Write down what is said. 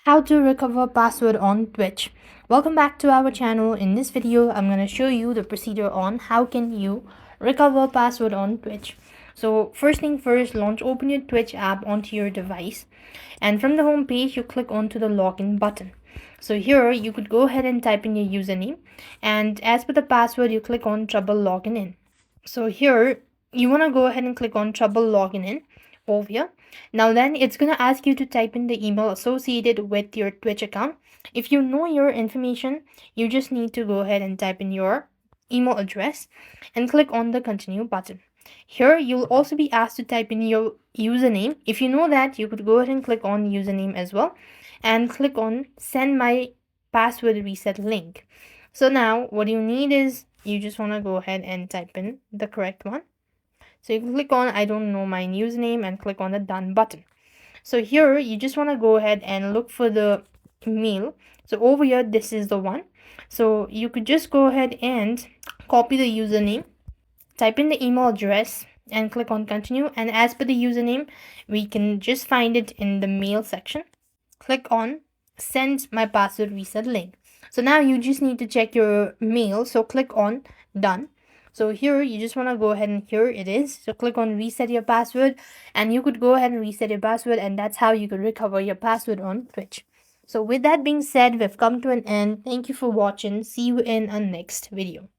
How to recover password on Twitch. Welcome back to our channel. In this video, I'm going to show you the procedure on how can you recover password on Twitch. So first thing first, open your Twitch app onto your device, and from the home page you click onto the login button. So here you could go ahead and type in your username, and as per the password you click on trouble logging in. So here you want to go ahead and click on trouble logging in over here. Now then it's going to ask you to type in the email associated with your Twitch account. If you know your information, you just need to go ahead and type in your email address and click on the continue button. Here you'll also be asked to type in your username. If you know that, you could go ahead and click on username as well and click on send my password reset link. So now what you need is you just want to go ahead and type in the correct one. So you can click on I don't know my username and click on the done button. So here you just want to go ahead and look for the mail. So over here this is the one. So you could just go ahead and copy the username, type in the email address and click on continue, and as per the username we can just find it in the mail section. Click on send my password reset link. So now you just need to check your mail, so click on done. So here you just want to go ahead and here it is. So click on reset your password and you could go ahead and reset your password, and that's how you could recover your password on Twitch. So with that being said, we've come to an end. Thank you for watching. See you in our next video.